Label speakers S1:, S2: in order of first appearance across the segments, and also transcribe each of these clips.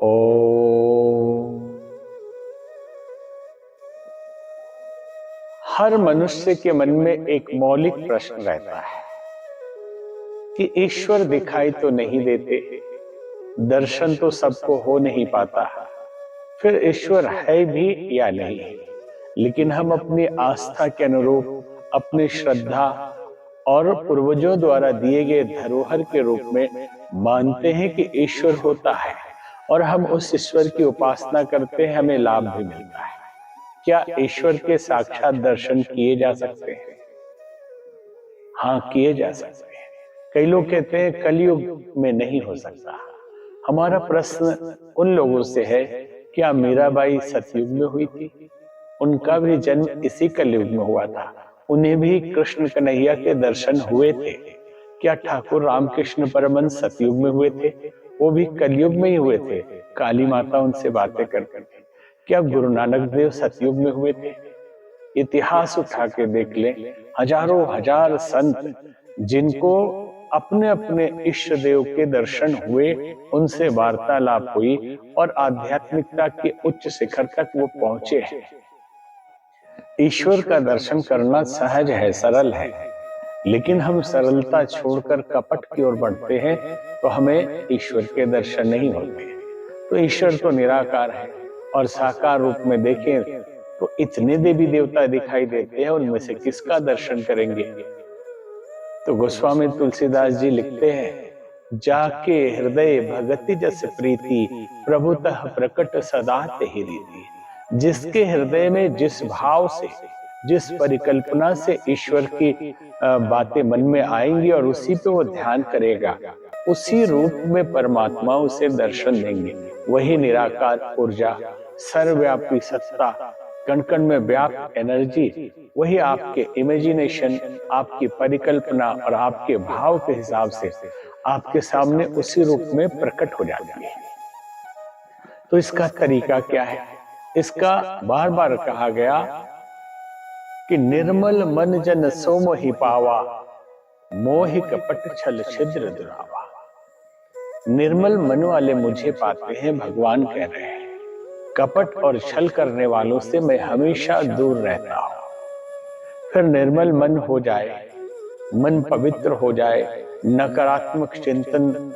S1: ओम। हर मनुष्य के मन में एक मौलिक प्रश्न रहता है कि ईश्वर दिखाई तो नहीं देते, दर्शन तो सबको हो नहीं पाता, फिर ईश्वर है भी या नहीं। लेकिन हम अपनी आस्था के अनुरूप, अपनी श्रद्धा और पूर्वजों द्वारा दिए गए धरोहर के रूप में मानते हैं कि ईश्वर होता है और हम उस ईश्वर की उपासना करते हैं, हमें लाभ भी मिलता है। क्या ईश्वर के साक्षात दर्शन किए जा सकते हैं? हाँ, किए जा सकते हैं। कई लोग कहते हैं कलयुग में नहीं हो सकता। हमारा प्रश्न उन लोगों से है, क्या मीराबाई सतयुग में हुई थी? उनका भी जन्म इसी कलयुग में हुआ था, उन्हें भी कृष्ण कन्हैया के दर्शन हुए थे। क्या ठाकुर रामकृष्ण परमहंस सतयुग में हुए थे? वो भी कलयुग में ही हुए थे, काली माता उनसे बातें करती थी। क्या गुरु नानक देव सतयुग में हुए थे? इतिहास उठा के देख लें, हजारों हजार संत जिनको अपने अपने इष्ट देव के दर्शन हुए, उनसे वार्तालाप हुई और आध्यात्मिकता के उच्च शिखर तक वो पहुंचे हैं। ईश्वर का दर्शन करना सहज है, सरल है, लेकिन हम सरलता छोड़कर कपट की ओर बढ़ते हैं तो हमें ईश्वर के दर्शन नहीं होते। तो ईश्वर तो निराकार है और साकार रूप में देखें तो इतने देवी देवता दिखाई देते हैं, उनमें से किसका दर्शन करेंगे? तो गोस्वामी तुलसीदास जी लिखते हैं, जाके हृदय भगति जस प्रीति, प्रभुतः प्रकट सदा तेहि रीति। जिसके हृदय में जिस भाव से, जिस परिकल्पना से ईश्वर की बातें मन में आएंगी और उसी पे वो ध्यान करेगा, उसी रूप में परमात्मा उसे दर्शन देंगे। वही निराकार ऊर्जा, सर्वव्यापी सत्ता, कण कण में व्याप्त एनर्जी, वही आपके इमेजिनेशन, आपकी परिकल्पना और आपके भाव के हिसाब से आपके सामने उसी रूप में प्रकट हो जाती है। तो इसका तरीका क्या है? इसका बार बार कहा गया कि निर्मल मन जन सो मोहि पावा, मोहि कपट छल छिद्र दुरावा। निर्मल मन वाले मुझे पाते हैं, भगवान कह रहे हैं। कपट और छल करने वालों से मैं हमेशा दूर रहता हूं। फिर निर्मल मन हो जाए, मन पवित्र हो जाए, नकारात्मक चिंतन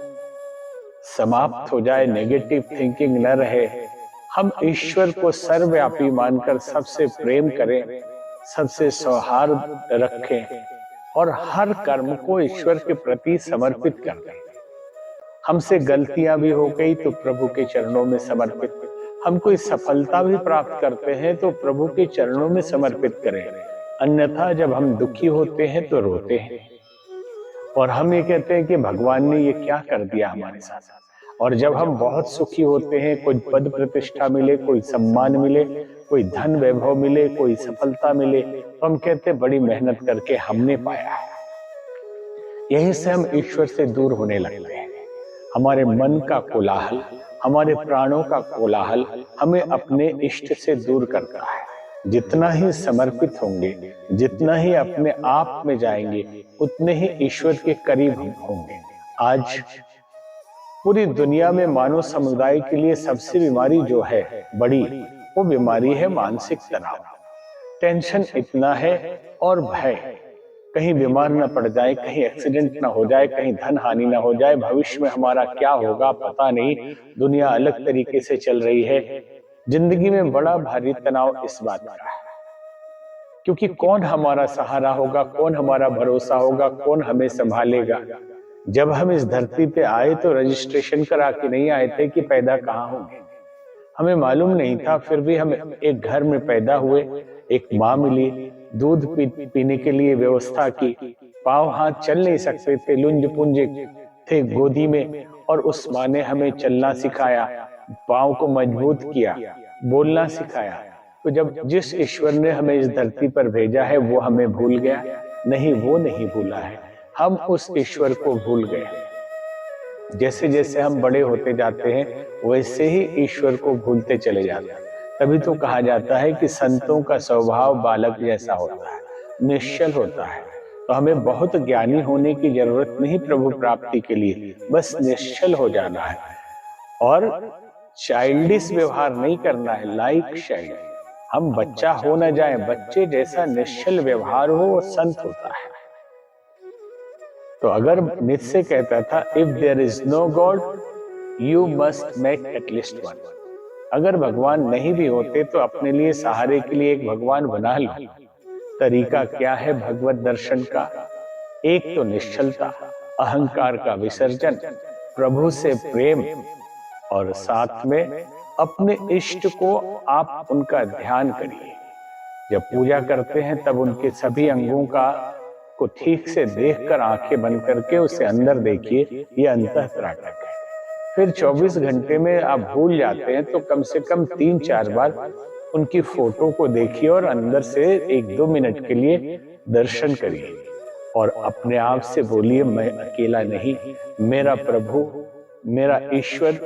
S1: समाप्त हो जाए, नेगेटिव थिंकिंग न रहे, हम ईश्वर को सर्वव्यापी मानकर सबसे प्रेम करें, सबसे सौहार्द रखें और हर कर्म को ईश्वर के प्रति समर्पित कर दें। हमसे गलतियां भी हो गई तो प्रभु के चरणों में समर्पित, हम कोई सफलता भी प्राप्त करते हैं तो प्रभु के चरणों में समर्पित करें। अन्यथा जब हम दुखी होते हैं तो रोते हैं और हम ये कहते हैं कि भगवान ने ये क्या कर दिया हमारे साथ। और जब हम बहुत सुखी होते हैं, कोई पद प्रतिष्ठा मिले, कोई सम्मान मिले, कोई धन वैभव मिले, कोई सफलता मिले, तो हम कहते हैं बड़ी मेहनत करके हमने पाया है। यहीं से हम ईश्वर से दूर होने लगते हैं। हमारे मन का कोलाहल, हमारे प्राणों का कोलाहल हमें अपने इष्ट से दूर करता है। जितना ही समर्पित होंगे, जितना ही अपने आप में जाएंगे, उतने ही ईश्वर के करीब होंगे। आज पूरी दुनिया में मानव समुदाय के लिए सबसे बीमारी जो है बड़ी, वो बीमारी है मानसिक तनाव। टेंशन इतना है और भय, कहीं बीमार न पड़ जाए, कहीं एक्सीडेंट ना हो जाए, कहीं धन हानि ना हो जाए, भविष्य में हमारा क्या होगा पता नहीं, दुनिया अलग तरीके से चल रही है। जिंदगी में बड़ा भारी तनाव इस बात का है, क्योंकि कौन हमारा सहारा होगा, कौन हमारा भरोसा होगा, कौन हमें संभालेगा। जब हम इस धरती पे आए तो रजिस्ट्रेशन करा के नहीं आए थे कि पैदा कहाँ होंगे, हमें मालूम नहीं था। फिर भी हम एक घर में पैदा हुए, एक माँ मिली, दूध पीने के लिए व्यवस्था की, पाँव हाथ चल नहीं सकते थे, लुंज पुंज थे गोदी में, और उस माँ ने हमें चलना सिखाया, पाँव को मजबूत किया, बोलना सिखाया। तो जब जिस ईश्वर ने हमें इस धरती पर भेजा है वो हमें भूल गया? नहीं, वो नहीं भूला है, हम उस ईश्वर को भूल गए। जैसे जैसे हम बड़े होते जाते हैं वैसे ही ईश्वर को भूलते चले जाते हैं। तभी तो कहा जाता है कि संतों का स्वभाव बालक जैसा होता है, निश्चल होता है। तो हमें बहुत ज्ञानी होने की जरूरत नहीं प्रभु प्राप्ति के लिए, बस निश्चल हो जाना है और चाइल्डिश व्यवहार नहीं करना है, लाइक चाइल्ड। हम बच्चा हो न जाए, बच्चे जैसा निश्चल व्यवहार हो वो संत होता है। तो अगर नित्शे कहता था if there is no god you must make at least one, अगर भगवान नहीं भी होते तो अपने लिए सहारे के लिए एक भगवान बना लो। तरीका क्या है भगवत दर्शन का? एक तो निश्चलता, अहंकार का विसर्जन, प्रभु से प्रेम, और साथ में अपने इष्ट को आप उनका ध्यान करिए। जब पूजा करते हैं तब उनके सभी अंगों को ठीक से देखकर आंखें बंद करके उसे अंदर देखिए, ये अंतःत्राटक है। फिर 24 घंटे में आप भूल जाते हैं तो कम से कम 3-4 बार उनकी फोटो को देखिए और अंदर से 1-2 मिनट के लिए दर्शन करिए और अपने आप से बोलिए मैं अकेला नहीं, मेरा प्रभु, मेरा ईश्वर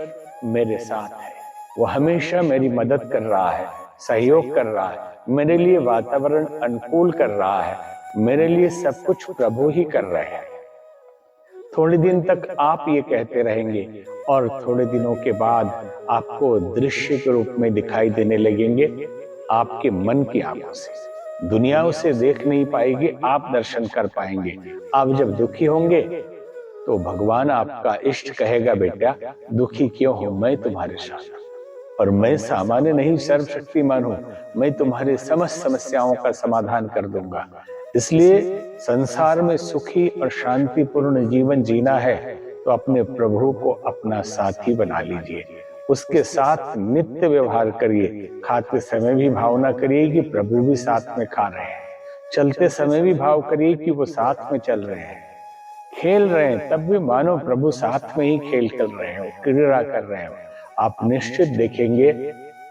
S1: मेरे साथ है। वो हमेशा मेरी मदद कर रहा है, सहयोग कर रहा है, मेरे लिए वातावरण अनुकूल कर रहा है, मेरे लिए सब कुछ प्रभु ही कर रहे हैं। थोड़े दिन तक आप ये कहते रहेंगे और थोड़े दिनों के बाद आपको दृश्य के रूप में दिखाई देने लगेंगे आपके मन की आंखों से। दुनिया उसे देख नहीं पाएगी, आप दर्शन कर पाएंगे। आप जब दुखी होंगे तो भगवान आपका इष्ट कहेगा बेटा दुखी क्यों हो, मैं तुम्हारे साथ, और मैं सामान्य नहीं सर्वशक्तिमान हूं, मैं तुम्हारे समस्त समस्याओं का समाधान कर दूंगा। इसलिए संसार में सुखी और शांतिपूर्ण जीवन जीना है तो अपने प्रभु को अपना साथी बना लीजिए, उसके साथ नित्य व्यवहार करिए। खाते समय भी भावना करिए कि प्रभु भी साथ में खा रहे हैं, चलते समय भी भाव करिए कि वो साथ में चल रहे हैं, खेल रहे हैं तब भी मानो प्रभु साथ में ही खेल कर रहे हो, क्रीड़ा कर रहे हो। आप निश्चित देखेंगे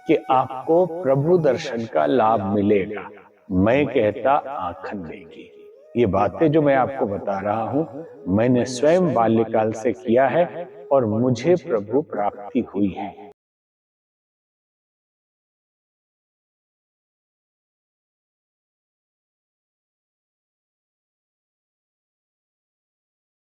S1: कि आपको प्रभु दर्शन का लाभ मिलेगा। मैं कहता आंखन देखी। ये बातें जो मैं आपको बता रहा हूं मैंने स्वयं बाल्यकाल से किया है और मुझे प्रभु प्राप्ति हुई है।